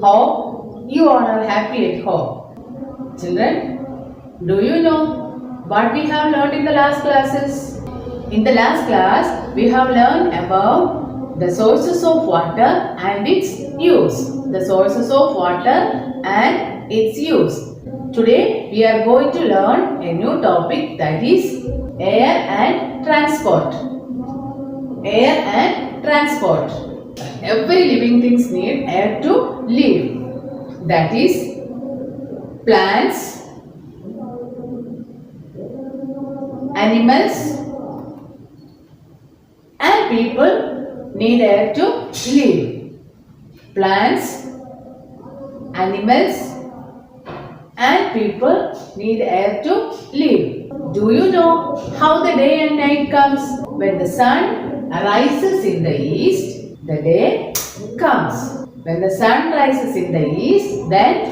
Hope you all are happy at home. Children, do you know what we have learned in the last classes? In the last class, we have learned about the sources of water and its use. The sources of water and its use. Today, we are going to learn a new topic, that is air and transport. Air and transport. Every living things need air to live. That is, plants, animals and people need air to live. Plants, animals and people need air to live. Do you know how the day and night comes? When the sun rises in the east, the day comes. When the sun rises in the east, then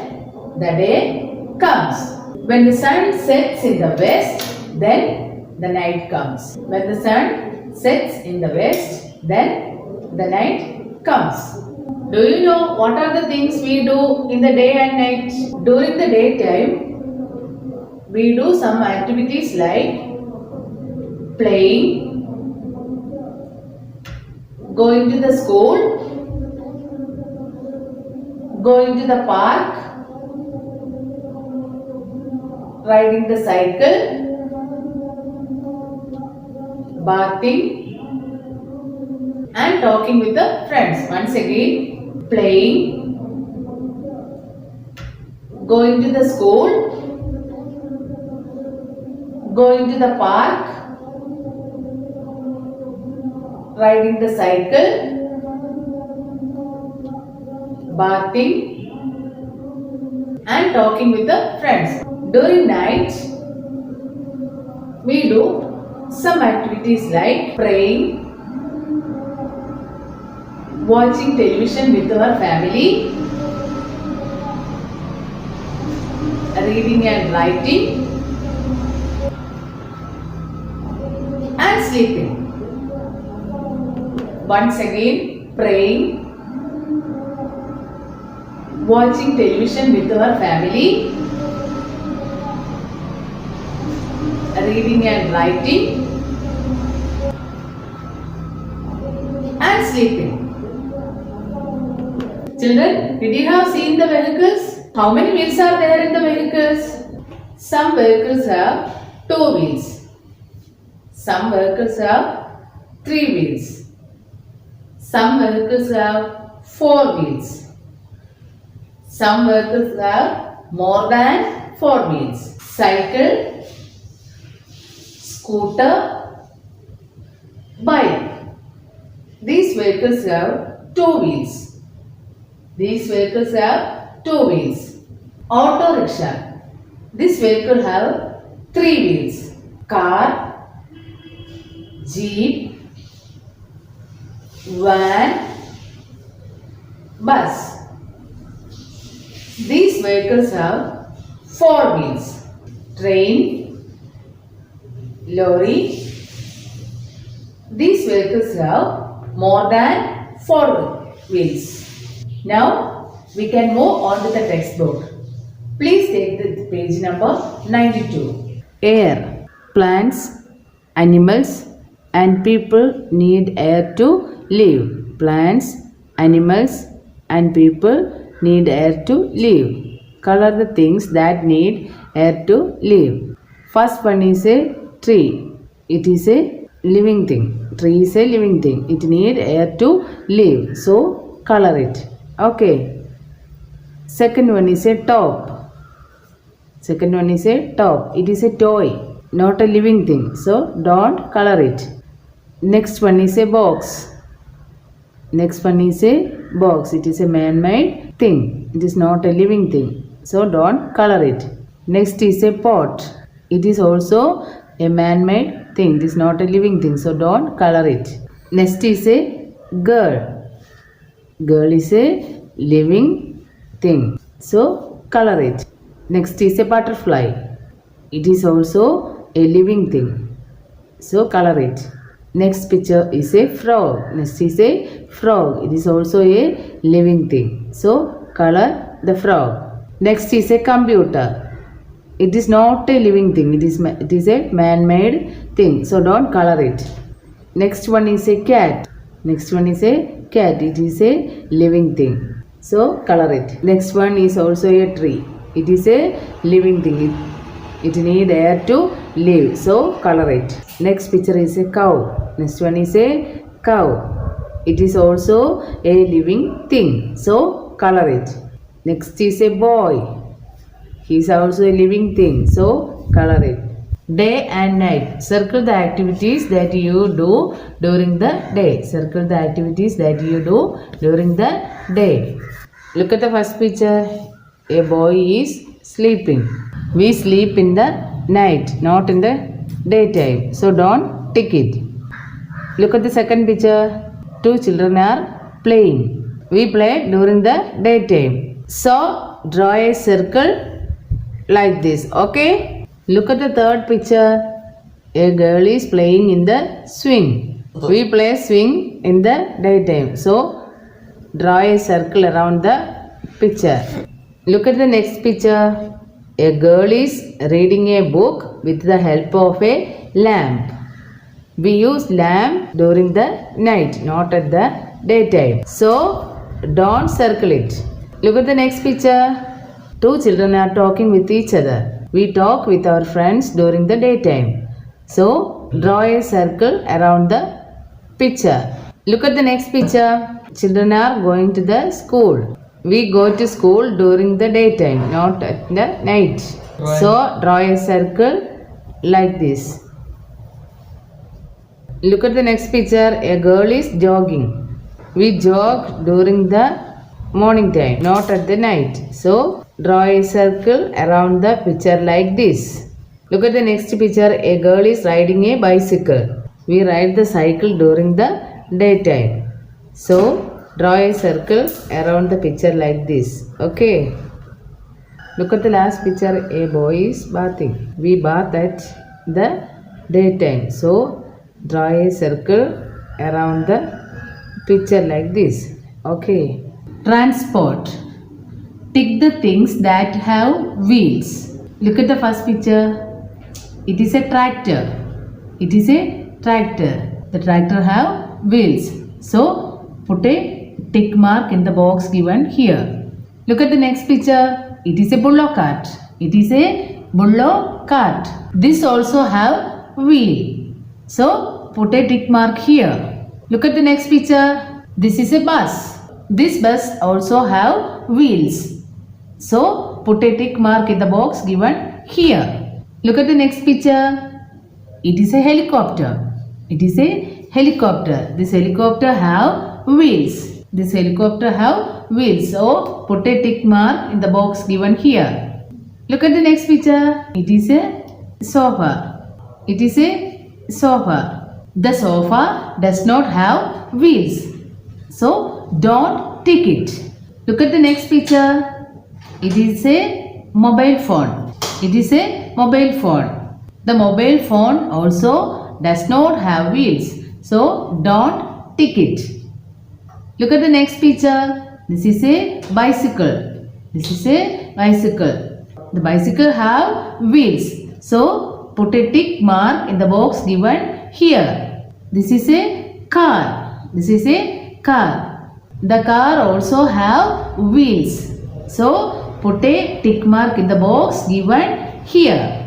the day comes. When the sun sets in the west, then the night comes. When the sun sets in the west, then the night comes. Do you know what are the things we do in the day and night? During the daytime, we do some activities like playing, going to the school, going to the park, riding the cycle, bathing and talking with the friends. Once again, playing, going to the school, going to the park, riding the cycle, bathing and talking with the friends. During night, we do some activities like praying, watching television with our family, reading and writing and sleeping. Once again, praying, watching television with our family, reading and writing and sleeping. Children, did you have seen the vehicles? How many wheels are there in the vehicles? Some vehicles have 2 wheels. Some vehicles have 3 wheels. Some vehicles have 4 wheels. Some vehicles have more than 4 wheels. Cycle, scooter, bike. These vehicles have 2 wheels. These vehicles have 2 wheels. Auto rickshaw. This vehicle have 3 wheels. Car, jeep, van, bus. These vehicles have 4 wheels. Train, lorry. These vehicles have more than 4 wheels. Now we can move on to the textbook. Please take the page number 92. Air. Plants, animals and people need air to live. Plants, animals and people need air to live. Color the things that need air to live. First one is a tree. It is a living thing. Tree is a living thing. It need air to live. So color it. Okay. Second one is a top. Second one is a top. It is a toy, not a living thing. So don't color it. Next one is a box. Next one is a box. It is a man-made thing. It is not a living thing. So don't color it. Next is a pot. It is also a man-made thing. It is not a living thing. So don't color it. Next is a girl. Girl is a living thing. So color it. Next is a butterfly. It is also a living thing. So color it. Next picture is a frog. Next is a frog. It is also a living thing. So color the frog. Next is a computer. It is not a living thing. It is a man-made thing. So don't color it. Next one is a cat. Next one is a cat. It is a living thing. So color it. Next one is also a tree. It is a living thing. It need air to live. So color it. Next picture is a cow. Next one is a cow. It is also a living thing. So color it. Next is a boy. He is also a living thing. So color it. Day and night. Circle the activities that you do during the day. Circle the activities that you do during the day. Look at the first picture. A boy is sleeping. We sleep in the night, not in the daytime. So don't tick it. Look at the second picture. Two children are playing. We play during the daytime. So draw a circle like this. Okay. Look at the third picture. A girl is playing in the swing. We play swing in the daytime. So draw a circle around the picture. Look at the next picture. A girl is reading a book with the help of a lamp. We use lamp during the night, not at the daytime. So don't circle it. Look at the next picture. Two children are talking with each other. We talk with our friends during the daytime. So draw a circle around the picture. Look at the next picture. Children are going to the school. We go to school during the daytime, not at the night. Right. So draw a circle like this. Look at the next picture. A girl is jogging. We jog during the morning time, not at the night. So draw a circle around the picture like this. Look at the next picture. A girl is riding a bicycle. We ride the cycle during the daytime. So draw a circle around the picture like this. Okay. Look at the last picture. A boy is bathing. We bath at the daytime. So draw a circle around the picture like this. Okay. Transport. Tick the things that have wheels. Look at the first picture. It is a tractor. It is a tractor. The tractor have wheels. So put a tick mark in the box given here. Look at the next picture. It is a bullock cart. It is a bullock cart. This also have wheel. So put a tick mark here. Look at the next picture. This is a bus. This bus also have wheels. So put a tick mark in the box given here. Look at the next picture. It is a helicopter. It is a helicopter. This helicopter have wheels. This helicopter have wheels. So put a tick mark in the box given here. Look at the next picture. It is a sofa. It is a sofa. The sofa does not have wheels. So don't tick it. Look at the next picture. It is a mobile phone. It is a mobile phone. The mobile phone also does not have wheels. So don't tick it. Look at the next picture. This is a bicycle. This is a bicycle. The bicycle have wheels. So put a tick mark in the box given here. This is a car. This is a car. The car also have wheels. So put a tick mark in the box given here.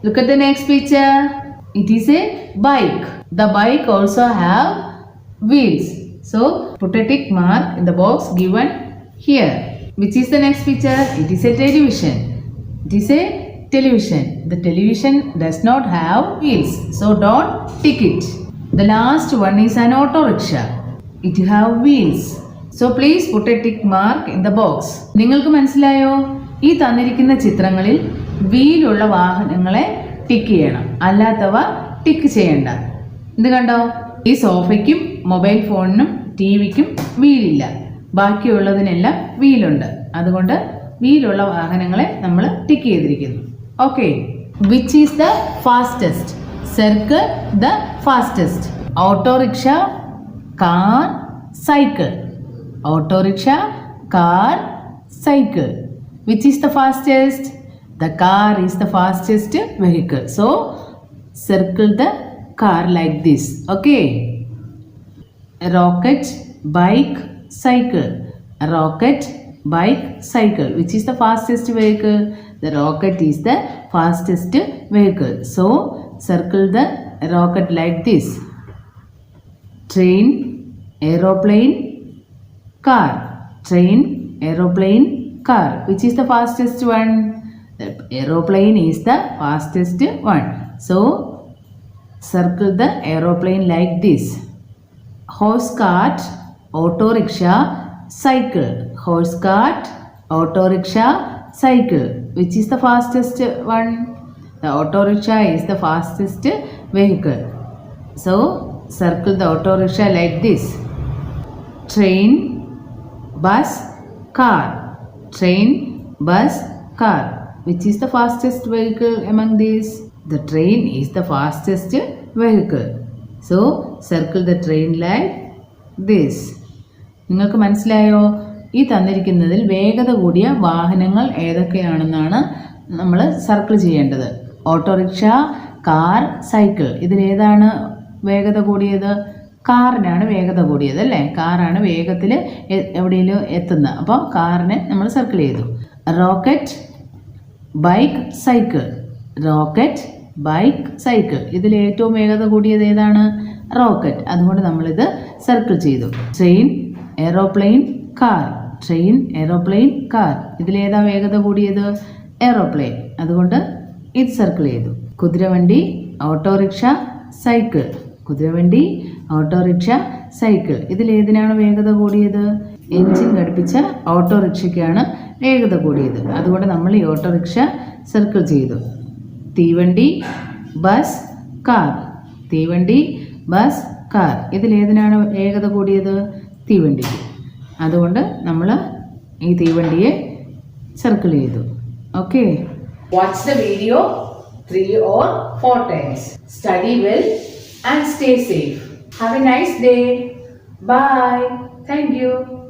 Look at the next picture. It is a bike. The bike also have wheels. So put a tick mark in the box given here. Which is the next picture? It is a television. It is a television. The television does not have wheels. So don't tick it. The last one is an auto rickshaw. It have wheels. So please put a tick mark in the box. നിങ്ങൾക്ക് മനസ്സിലായോ? ഈ തന്നിരിക്കുന്ന ചിത്രങ്ങളിൽ വീലുള്ള വാഹനങ്ങളെ tick ചെയ്യണം. അല്ലാത്തവ tick ചെയ്യണ്ട. ഇത് കണ്ടോ? ഈ സോഫയ്ക്കും മൊബൈൽ ഫോണിനും ടിവിക്കും വീലില്ല. ബാക്കിയുള്ളതിനെല്ലാം വീലുണ്ട്. അതുകൊണ്ട് വീലുള്ള വാഹനങ്ങളെ നമ്മൾ ടിക്ക് ചെയ്തിരിക്കുന്നു. Okay. Which is the fastest? Circle the fastest. Autorickshaw, car, cycle. Autorickshaw, car, cycle. Which is the fastest? The car is the fastest vehicle. So, circle the car like this. Okay. Rocket, bike, cycle. Rocket, bike, cycle. Which is the fastest vehicle? The rocket is the fastest vehicle. So, circle the rocket like this. Train, aeroplane, car. Train, aeroplane, car. Which is the fastest one? The aeroplane is the fastest one. So, circle the aeroplane like this. Horse cart, auto rickshaw, cycle. Horse cart, auto rickshaw, cycle. Which is the fastest one? The auto rickshaw is the fastest vehicle. So, circle the auto rickshaw like this. Train, bus, car. Train, bus, car. Which is the fastest vehicle among these? The train is the fastest vehicle. So, circle the train like this. നിങ്ങൾക്ക് മനസ്സിലായോ? ഈ തന്നിരിക്കുന്നതിൽ വേഗത കൂടിയ വാഹനങ്ങൾ ഏതൊക്കെയാണെന്നാണ് നമ്മൾ circle ചെയ്യേണ്ടത്. Autorickshaw, car, cycle. ഇതിലേതാണ് വേഗത കൂടിയത്? കാറിനാണ് വേഗത കൂടിയത് അല്ലേ? കാറാണ് വേഗത്തിൽ എവിടെയെങ്കിലും എത്തുന്നത്. അപ്പോൾ കാറിനെ നമ്മൾ സർക്കിൾ ചെയ്തു. Rocket, bike, cycle. Rocket, bike, cycle. ഇതിൽ ഏറ്റവും വേഗത കൂടിയത് ഏതാണ്? റോക്കറ്റ്. അതുകൊണ്ട് നമ്മളിത് സർക്കിൾ ചെയ്തു. Train, aeroplane, car. Train, aeroplane, car. ഇതിലേതാ വേഗത കൂടിയത്? എയ്റോപ്ലെയിൻ. അതുകൊണ്ട് ഇത് സർക്കിൾ ചെയ്തു. കുതിരവണ്ടി, ഓട്ടോറിക്ഷ, സൈക്കിൾ. കുതിരവണ്ടി, ഓട്ടോറിക്ഷ, സൈക്കിൾ. ഇതിലേതിനാണ് വേഗത കൂടിയത്? എൻജിൻ ഘടിപ്പിച്ച ഓട്ടോറിക്ഷയ്ക്കാണ് വേഗത കൂടിയത്. അതുകൊണ്ട് നമ്മൾ ഈ ഓട്ടോറിക്ഷ സർക്കിൾ ചെയ്തു. തീവണ്ടി, ബസ്, കാർ. തീവണ്ടി, ബസ്, കാർ. ഇതിലേതിനാണ് വേഗത കൂടിയത്? തീവണ്ടിക്ക്. അതുകൊണ്ട് നമ്മൾ ഈ തീവണ്ടിയെ സർക്കിൾ ചെയ്തു. Okay. Watch the video 3 or 4 times. Study well and stay safe. Have a nice day. Bye. Thank you.